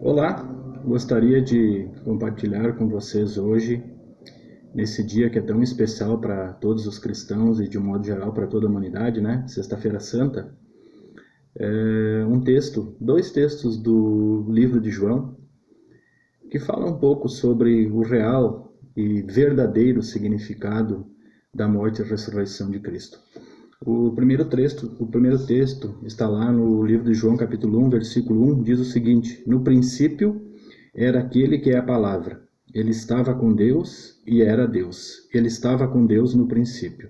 Olá, gostaria de compartilhar com vocês hoje, nesse dia que é tão especial para todos os cristãos e de um modo geral para toda a humanidade, né? Sexta-feira Santa, dois textos do livro de João, que falam um pouco sobre o real e verdadeiro significado da morte e ressurreição de Cristo. O primeiro texto está lá no livro de João, capítulo 1, versículo 1, diz o seguinte: No princípio era aquele que é a palavra. Ele estava com Deus e era Deus. Ele estava com Deus no princípio.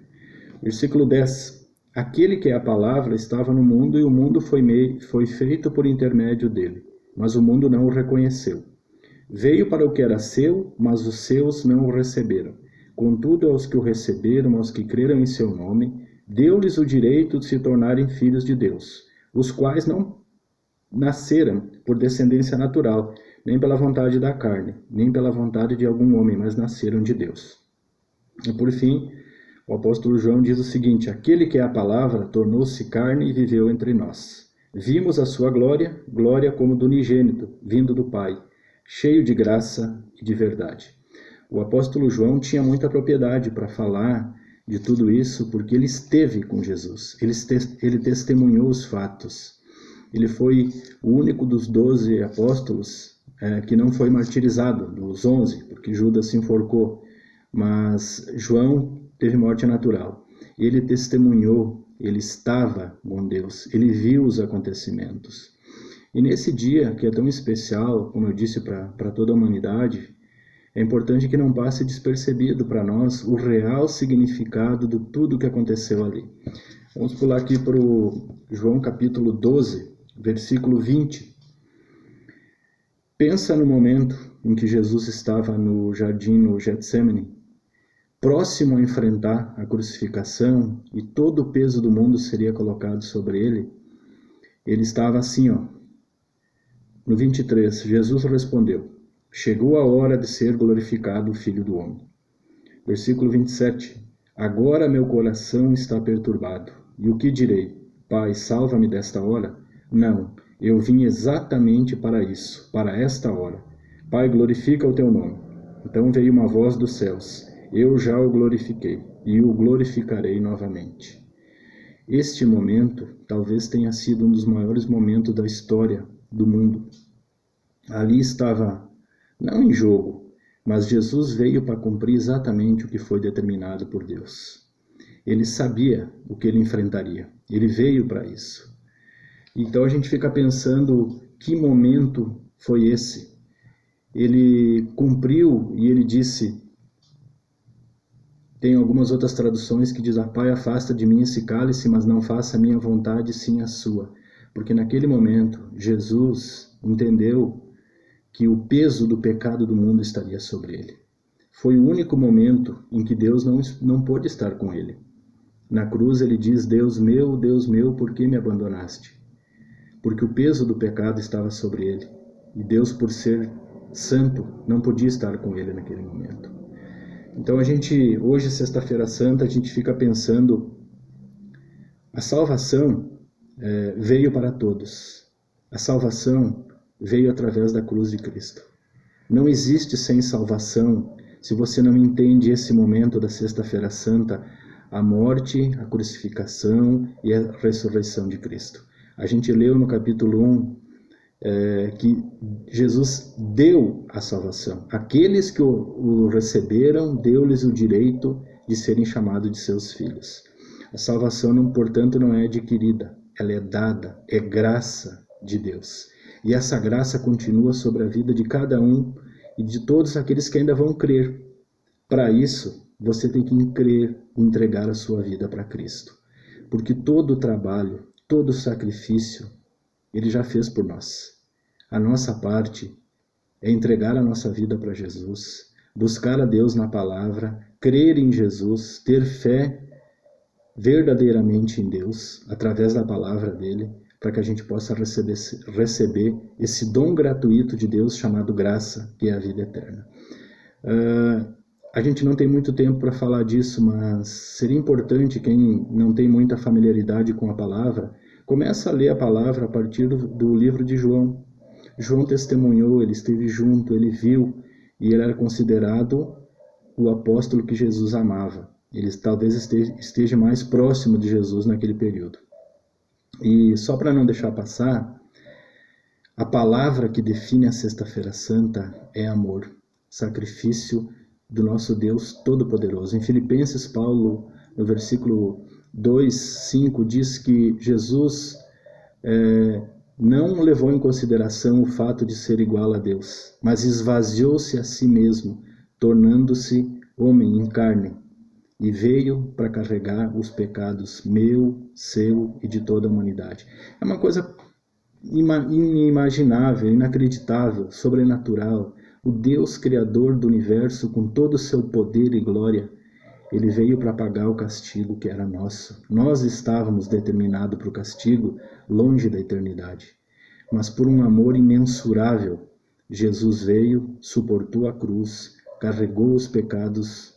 Versículo 10. Aquele que é a palavra estava no mundo e o mundo foi feito por intermédio dele, mas o mundo não o reconheceu. Veio para o que era seu, mas os seus não o receberam. Contudo, aos que o receberam, aos que creram em seu nome, deu-lhes o direito de se tornarem filhos de Deus, os quais não nasceram por descendência natural, nem pela vontade da carne, nem pela vontade de algum homem, mas nasceram de Deus. E por fim, o apóstolo João diz o seguinte: aquele que é a palavra tornou-se carne e viveu entre nós. Vimos a sua glória, glória como do unigênito, vindo do Pai, cheio de graça e de verdade. O apóstolo João tinha muita propriedade para falar de tudo isso, porque ele esteve com Jesus, ele testemunhou os fatos. Ele foi o único dos 12 apóstolos que não foi martirizado, dos 11, porque Judas se enforcou, mas João teve morte natural. Ele testemunhou, ele estava com Deus, ele viu os acontecimentos. E nesse dia, que é tão especial, como eu disse, para toda a humanidade, é importante que não passe despercebido para nós o real significado de tudo que aconteceu ali. Vamos pular aqui para o João capítulo 12, versículo 20. Pensa no momento em que Jesus estava no jardim, no Getsemane, próximo a enfrentar a crucificação e todo o peso do mundo seria colocado sobre ele. Ele estava assim, no 23, Jesus respondeu: chegou a hora de ser glorificado o Filho do Homem. Versículo 27. Agora meu coração está perturbado. E o que direi? Pai, salva-me desta hora? Não, eu vim exatamente para isso, para esta hora. Pai, glorifica o teu nome. Então veio uma voz dos céus: eu já o glorifiquei, e o glorificarei novamente. Este momento talvez tenha sido um dos maiores momentos da história do mundo. Ali estava, não em jogo, mas Jesus veio para cumprir exatamente o que foi determinado por Deus. Ele sabia o que ele enfrentaria, ele veio para isso. Então a gente fica pensando, que momento foi esse? Ele cumpriu e ele disse, tem algumas outras traduções que diz: Pai, afasta de mim esse cálice, mas não faça a minha vontade, sim a sua. Porque naquele momento, Jesus entendeu que o peso do pecado do mundo estaria sobre ele. Foi o único momento em que Deus não pôde estar com ele. Na cruz ele diz: Deus meu, por que me abandonaste? Porque o peso do pecado estava sobre ele. E Deus, por ser santo, não podia estar com ele naquele momento. Então hoje, sexta-feira santa, a gente fica pensando, a salvação veio para todos. A salvação veio através da cruz de Cristo. Não existe sem salvação se você não entende esse momento da sexta-feira santa, a morte, a crucificação e a ressurreição de Cristo. A gente leu no capítulo 1 que Jesus deu a salvação. Aqueles que o receberam, deu-lhes o direito de serem chamados de seus filhos. A salvação, portanto, não é adquirida, ela é dada, é graça de Deus. E essa graça continua sobre a vida de cada um e de todos aqueles que ainda vão crer. Para isso, você tem que crer e entregar a sua vida para Cristo. Porque todo o trabalho, todo o sacrifício, Ele já fez por nós. A nossa parte é entregar a nossa vida para Jesus, buscar a Deus na palavra, crer em Jesus, ter fé verdadeiramente em Deus, através da palavra dele, para que a gente possa receber esse dom gratuito de Deus chamado graça, que é a vida eterna. A gente não tem muito tempo para falar disso, mas seria importante, quem não tem muita familiaridade com a palavra, começa a ler a palavra a partir do livro de João. João testemunhou, ele esteve junto, ele viu, e ele era considerado o apóstolo que Jesus amava. Ele talvez esteja mais próximo de Jesus naquele período. E só para não deixar passar, a palavra que define a Sexta-feira Santa é amor, sacrifício do nosso Deus Todo-Poderoso. Em Filipenses, Paulo, no versículo 2, 5, diz que Jesus não levou em consideração o fato de ser igual a Deus, mas esvaziou-se a si mesmo, tornando-se homem em carne, e veio para carregar os pecados meu, seu e de toda a humanidade. É uma coisa inimaginável, inacreditável, sobrenatural. O Deus Criador do universo, com todo o seu poder e glória, ele veio para pagar o castigo que era nosso. Nós estávamos determinados para o castigo, longe da eternidade. Mas por um amor imensurável, Jesus veio, suportou a cruz, carregou os pecados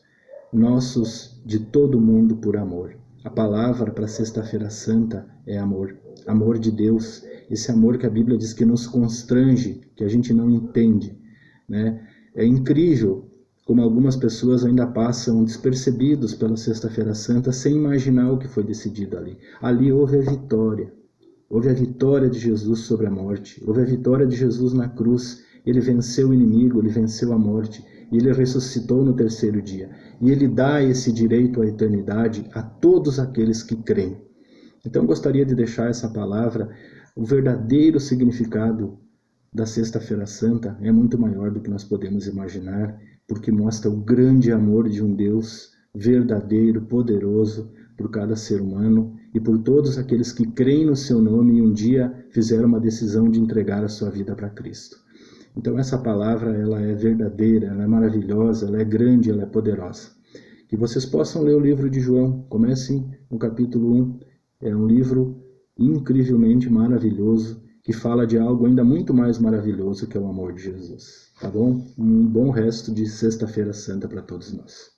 nossos de todo mundo por amor. A palavra para Sexta-feira Santa é amor. Amor de Deus. Esse amor que a Bíblia diz que nos constrange, que a gente não entende, né? É incrível como algumas pessoas ainda passam despercebidos pela Sexta-feira Santa sem imaginar o que foi decidido ali. Ali houve a vitória. Houve a vitória de Jesus sobre a morte. Houve a vitória de Jesus na cruz. Ele venceu o inimigo, ele venceu a morte. E ele ressuscitou no terceiro dia. E ele dá esse direito à eternidade a todos aqueles que creem. Então eu gostaria de deixar essa palavra. O verdadeiro significado da Sexta-feira Santa é muito maior do que nós podemos imaginar, porque mostra o grande amor de um Deus verdadeiro, poderoso, por cada ser humano e por todos aqueles que creem no seu nome e um dia fizeram uma decisão de entregar a sua vida para Cristo. Então essa palavra, ela é verdadeira, ela é maravilhosa, ela é grande, ela é poderosa. Que vocês possam ler o livro de João. Comecem no capítulo 1. É um livro incrivelmente maravilhoso, que fala de algo ainda muito mais maravilhoso, que é o amor de Jesus. Tá bom? Um bom resto de Sexta-feira Santa para todos nós.